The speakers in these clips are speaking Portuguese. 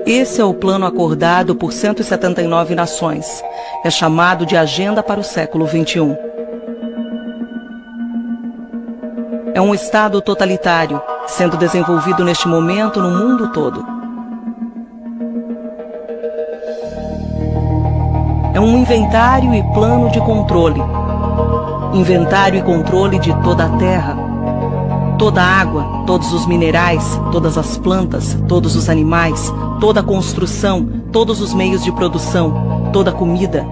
Esse é o plano acordado por 179 nações. É chamado de Agenda para o Século XXI. É um Estado totalitário, sendo desenvolvido neste momento no mundo todo. É um inventário e plano de controle. Inventário e controle de toda a terra, toda a água, todos os minerais, todas as plantas, todos os animais, toda a construção, todos os meios de produção, toda a comida,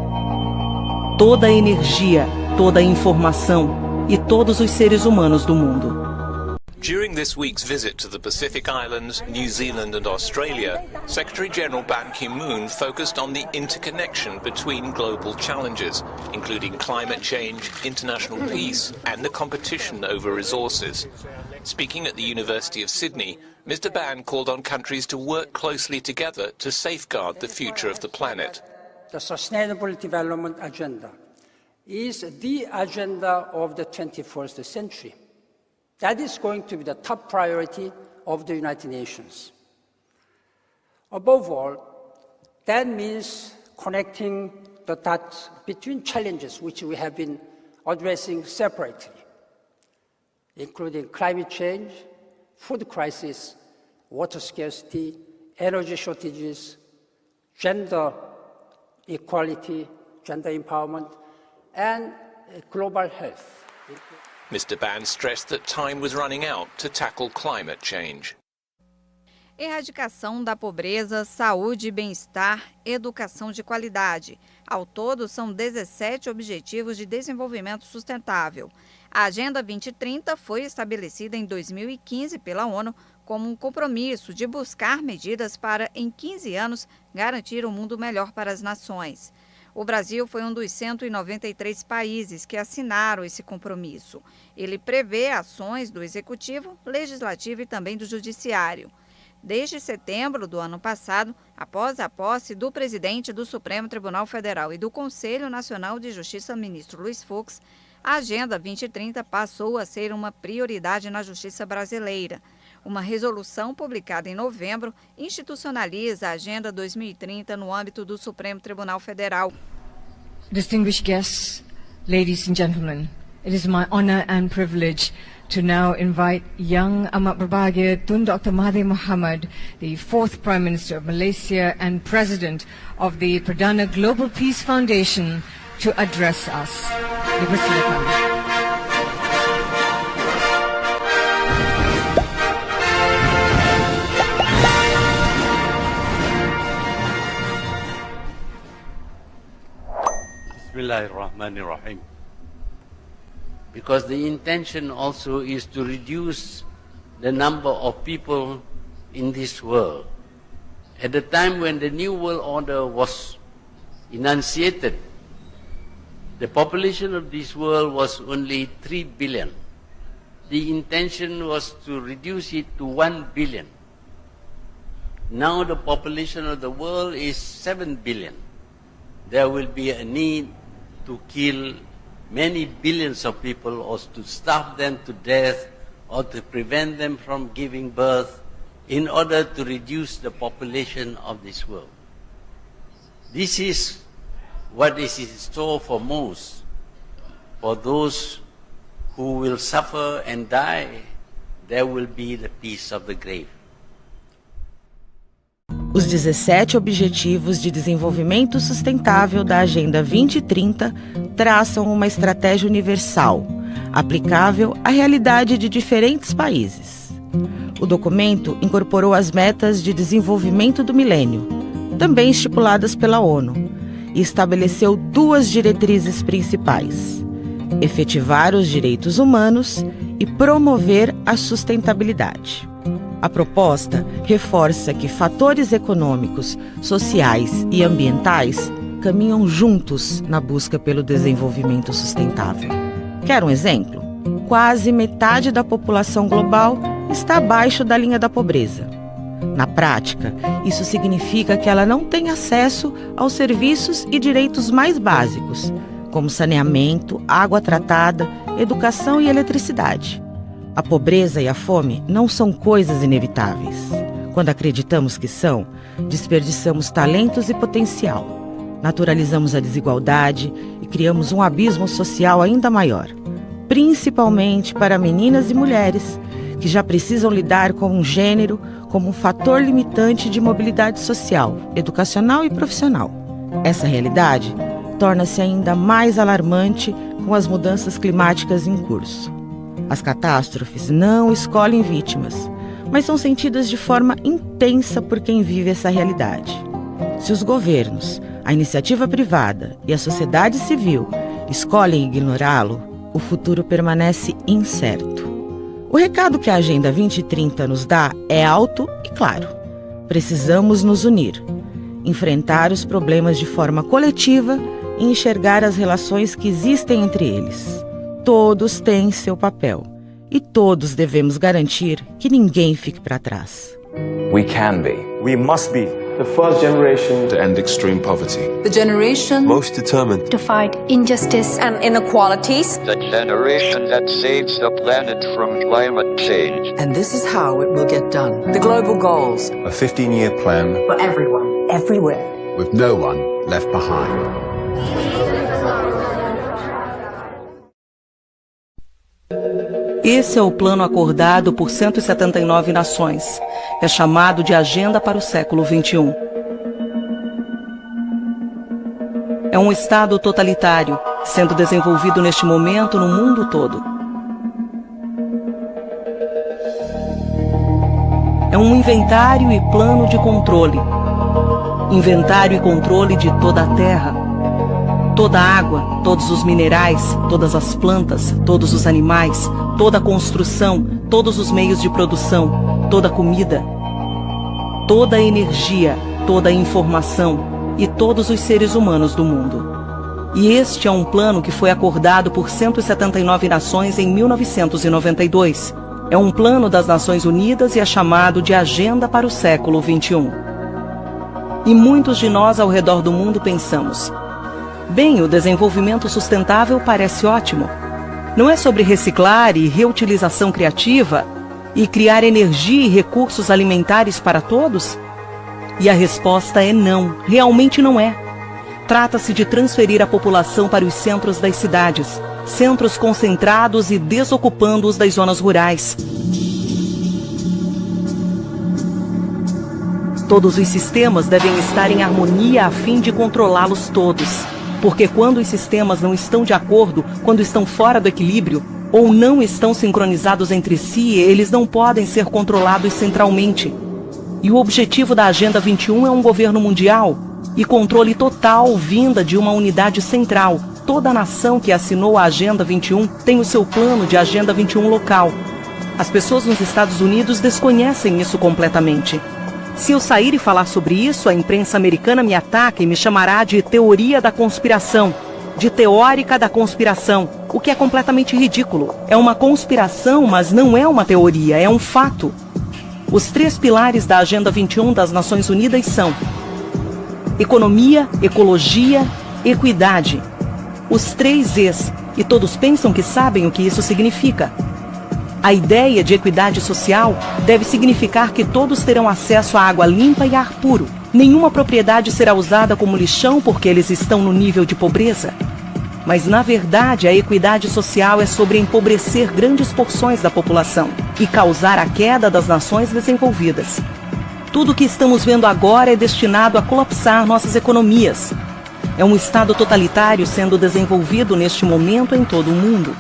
toda a energia, toda a informação e todos os seres humanos do mundo. During this week's visit to the Pacific Islands, New Zealand and Australia, Secretary-General Ban Ki-moon focused on the interconnection between global challenges, including climate change, international peace and the competition over resources. Speaking at the University of Sydney, Mr. Ban called on countries to work closely together to safeguard the future of the planet. The Sustainable Development Agenda is the agenda of the 21st century. That is going to be the top priority of the United Nations. Above all, that means connecting the dots between challenges which we have been addressing separately, including climate change, food crisis, water scarcity, energy shortages, gender equality, gender empowerment, and global health. Mr. Ban stressed that time was running out to tackle climate change. Erradicação da pobreza, saúde e bem-estar, educação de qualidade. Ao todo, são 17 Objetivos de Desenvolvimento Sustentável. A Agenda 2030 foi estabelecida em 2015 pela ONU como um compromisso de buscar medidas para, em 15 anos, garantir um mundo melhor para as nações. O Brasil foi um dos 193 países que assinaram esse compromisso. Ele prevê ações do Executivo, Legislativo e também do Judiciário. Desde setembro do ano passado, após a posse do presidente do Supremo Tribunal Federal e do Conselho Nacional de Justiça, ministro Luiz Fux, a Agenda 2030 passou a ser uma prioridade na justiça brasileira. Uma resolução publicada em novembro institucionaliza a Agenda 2030 no âmbito do Supremo Tribunal Federal. Distinguished guests, ladies and gentlemen, it is my honor and privilege to now invite Yang Amat Berbahagia Tun Dr. Mahathir Mohamad, the fourth Prime Minister of Malaysia and President of the Perdana Global Peace Foundation, to address us. Dipersilakan. Bismillahirrahmanirrahim. Because the intention also is to reduce the number of people in this world. At the time when the New World Order was enunciated, the population of this world was only 3 billion. The intention was to reduce it to 1 billion. Now the population of the world is 7 billion. There will be a need to kill many billions of people or to starve them to death or to prevent them from giving birth in order to reduce the population of this world. This is what is in store for most. For those who will suffer and die, there will be the peace of the grave. Os 17 Objetivos de Desenvolvimento Sustentável da Agenda 2030 traçam uma estratégia universal, aplicável à realidade de diferentes países. O documento incorporou as metas de desenvolvimento do milênio, também estipuladas pela ONU, e estabeleceu 2 diretrizes principais: efetivar os direitos humanos e promover a sustentabilidade. A proposta reforça que fatores econômicos, sociais e ambientais caminham juntos na busca pelo desenvolvimento sustentável. Quer um exemplo? Quase metade da população global está abaixo da linha da pobreza. Na prática, isso significa que ela não tem acesso aos serviços e direitos mais básicos, como saneamento, água tratada, educação e eletricidade. A pobreza e a fome não são coisas inevitáveis. Quando acreditamos que são, desperdiçamos talentos e potencial. Naturalizamos a desigualdade e criamos um abismo social ainda maior, principalmente para meninas e mulheres, que já precisam lidar com um gênero como um fator limitante de mobilidade social, educacional e profissional. Essa realidade torna-se ainda mais alarmante com as mudanças climáticas em curso. As catástrofes não escolhem vítimas, mas são sentidas de forma intensa por quem vive essa realidade. Se os governos, a iniciativa privada e a sociedade civil escolhem ignorá-lo, o futuro permanece incerto. O recado que a Agenda 2030 nos dá é alto e claro. Precisamos nos unir, enfrentar os problemas de forma coletiva e enxergar as relações que existem entre eles. Todos têm seu papel e todos devemos garantir que ninguém fique para trás. We can be. We must be the first generation to end extreme poverty. The generation most determined to fight injustice and inequalities. The generation that saves the planet from climate change. And this is how it will get done. The global goals. A 15-year plan for everyone, everywhere. With no one left behind. Esse é o plano acordado por 179 nações. É chamado de Agenda para o Século XXI. É um Estado totalitário, sendo desenvolvido neste momento no mundo todo. É um inventário e plano de controle. Inventário e controle de toda a Terra. Toda a água, todos os minerais, todas as plantas, todos os animais, toda a construção, todos os meios de produção, toda a comida, toda a energia, toda a informação e todos os seres humanos do mundo. E este é um plano que foi acordado por 179 nações em 1992. É um plano das Nações Unidas e é chamado de Agenda para o Século XXI. E muitos de nós ao redor do mundo pensamos: bem, o desenvolvimento sustentável parece ótimo. Não é sobre reciclar e reutilização criativa e criar energia e recursos alimentares para todos? E a resposta é não, realmente não é. Trata-se de transferir a população para os centros das cidades, centros concentrados e desocupando-os das zonas rurais. Todos os sistemas devem estar em harmonia a fim de controlá-los todos. Porque quando os sistemas não estão de acordo, quando estão fora do equilíbrio, ou não estão sincronizados entre si, eles não podem ser controlados centralmente. E o objetivo da Agenda 21 é um governo mundial e controle total vinda de uma unidade central. Toda nação que assinou a Agenda 21 tem o seu plano de Agenda 21 local. As pessoas nos Estados Unidos desconhecem isso completamente. Se eu sair e falar sobre isso, a imprensa americana me ataca e me chamará de teoria da conspiração, de teórica da conspiração, o que é completamente ridículo. É uma conspiração, mas não é uma teoria, é um fato. Os 3 pilares da Agenda 21 das Nações Unidas são economia, ecologia, equidade. Os 3 Es, e todos pensam que sabem o que isso significa. A ideia de equidade social deve significar que todos terão acesso a água limpa e ar puro. Nenhuma propriedade será usada como lixão porque eles estão no nível de pobreza. Mas, na verdade, a equidade social é sobre empobrecer grandes porções da população e causar a queda das nações desenvolvidas. Tudo o que estamos vendo agora é destinado a colapsar nossas economias. É um Estado totalitário sendo desenvolvido neste momento em todo o mundo.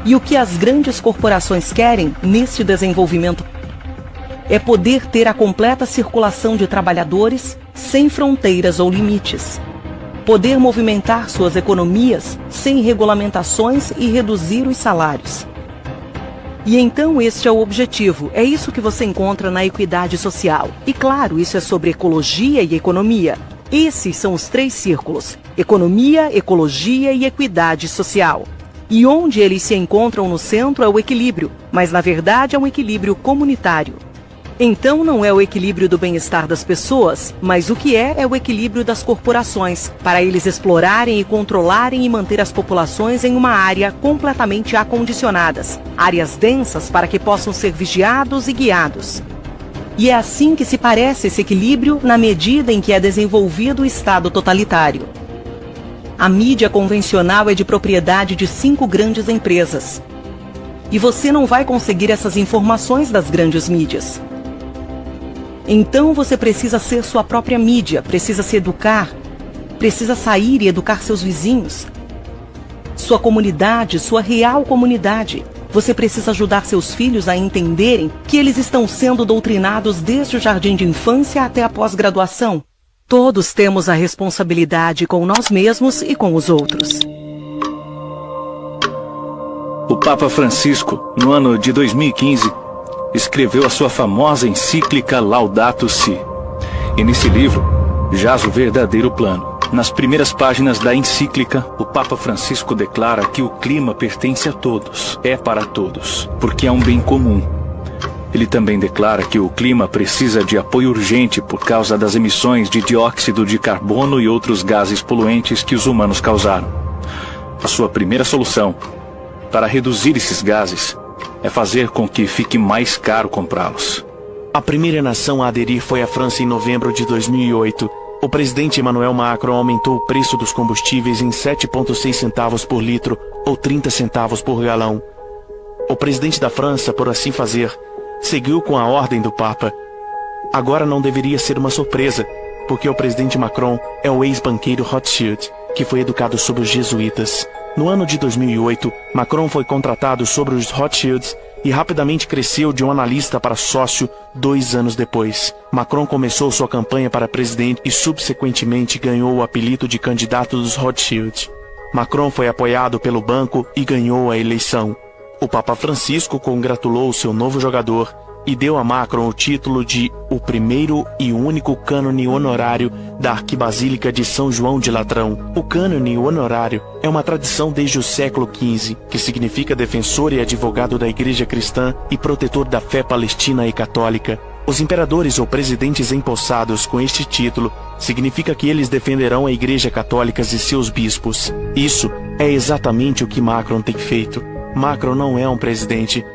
E o que as grandes corporações querem neste desenvolvimento é poder ter a completa circulação de trabalhadores sem fronteiras ou limites. Poder movimentar suas economias sem regulamentações e reduzir os salários. E então este é o objetivo, é isso que você encontra na equidade social. E claro, isso é sobre ecologia e economia. Esses são os 3 círculos: economia, ecologia e equidade social. E onde eles se encontram no centro é o equilíbrio, mas na verdade é um equilíbrio comunitário. Então não é o equilíbrio do bem-estar das pessoas, mas o que é o equilíbrio das corporações, para eles explorarem e controlarem e manter as populações em uma área completamente acondicionadas, áreas densas para que possam ser vigiados e guiados. E é assim que se parece esse equilíbrio na medida em que é desenvolvido o Estado totalitário. A mídia convencional é de propriedade de 5 grandes empresas. E você não vai conseguir essas informações das grandes mídias. Então você precisa ser sua própria mídia, precisa se educar, precisa sair e educar seus vizinhos. Sua comunidade, sua real comunidade. Você precisa ajudar seus filhos a entenderem que eles estão sendo doutrinados desde o jardim de infância até a pós-graduação. Todos temos a responsabilidade com nós mesmos e com os outros. O Papa Francisco, no ano de 2015, escreveu a sua famosa encíclica Laudato Si. E nesse livro jaz o verdadeiro plano. Nas primeiras páginas da encíclica, o Papa Francisco declara que o clima pertence a todos, é para todos, porque é um bem comum. Ele também declara que o clima precisa de apoio urgente por causa das emissões de dióxido de carbono e outros gases poluentes que os humanos causaram. A sua primeira solução para reduzir esses gases é fazer com que fique mais caro comprá-los. A primeira nação a aderir foi a França em novembro de 2008. O presidente Emmanuel Macron aumentou o preço dos combustíveis em 7,6 centavos por litro ou 30 centavos por galão. O presidente da França, por assim fazer, seguiu com a ordem do Papa. Agora não deveria ser uma surpresa, porque o presidente Macron é o ex-banqueiro Rothschild, que foi educado sob os jesuítas. No ano de 2008, Macron foi contratado sobre os Rothschilds e rapidamente cresceu de um analista para sócio 2 anos depois. Macron começou sua campanha para presidente e subsequentemente ganhou o apelido de candidato dos Rothschild. Macron foi apoiado pelo banco e ganhou a eleição. O Papa Francisco congratulou seu novo jogador e deu a Macron o título de o primeiro e único cânone honorário da Arquibasílica de São João de Latrão. O cânone honorário é uma tradição desde o século XV, que significa defensor e advogado da Igreja Cristã e protetor da fé palestina e católica. Os imperadores ou presidentes empossados com este título significa que eles defenderão a Igreja Católica e seus bispos. Isso é exatamente o que Macron tem feito. Macron não é um presidente,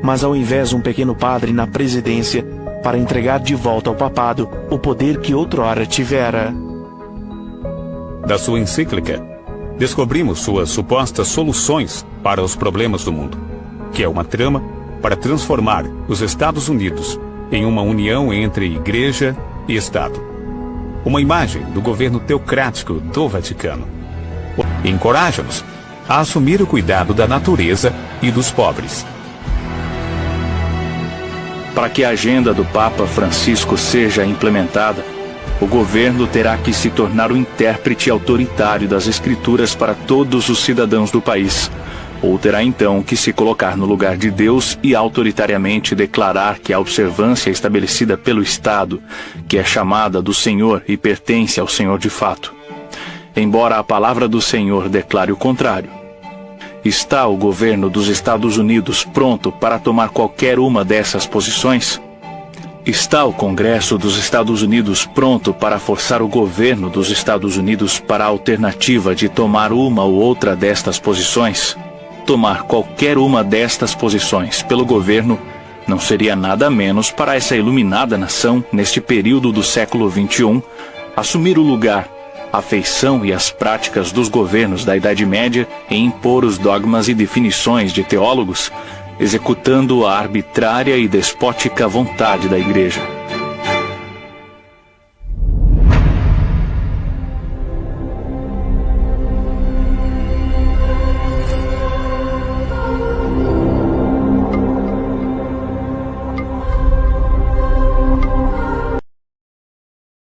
mas ao invés um pequeno padre na presidência para entregar de volta ao papado o poder que outrora tivera. Da sua encíclica, descobrimos suas supostas soluções para os problemas do mundo, que é uma trama para transformar os Estados Unidos em uma união entre Igreja e Estado. Uma imagem do governo teocrático do Vaticano. Encoraja-nos a assumir o cuidado da natureza e dos pobres. Para que a agenda do Papa Francisco seja implementada, o governo terá que se tornar o intérprete autoritário das Escrituras para todos os cidadãos do país, ou terá então que se colocar no lugar de Deus e autoritariamente declarar que a observância estabelecida pelo Estado, que é chamada do Senhor e pertence ao Senhor de fato. Embora a palavra do Senhor declare o contrário. Está o governo dos Estados Unidos pronto para tomar qualquer uma dessas posições? Está o Congresso dos Estados Unidos pronto para forçar o governo dos Estados Unidos para a alternativa de tomar uma ou outra destas posições? Tomar qualquer uma destas posições pelo governo não seria nada menos para essa iluminada nação, neste período do século XXI, assumir o lugar, a feição e as práticas dos governos da Idade Média e impor os dogmas e definições de teólogos, executando a arbitrária e despótica vontade da Igreja.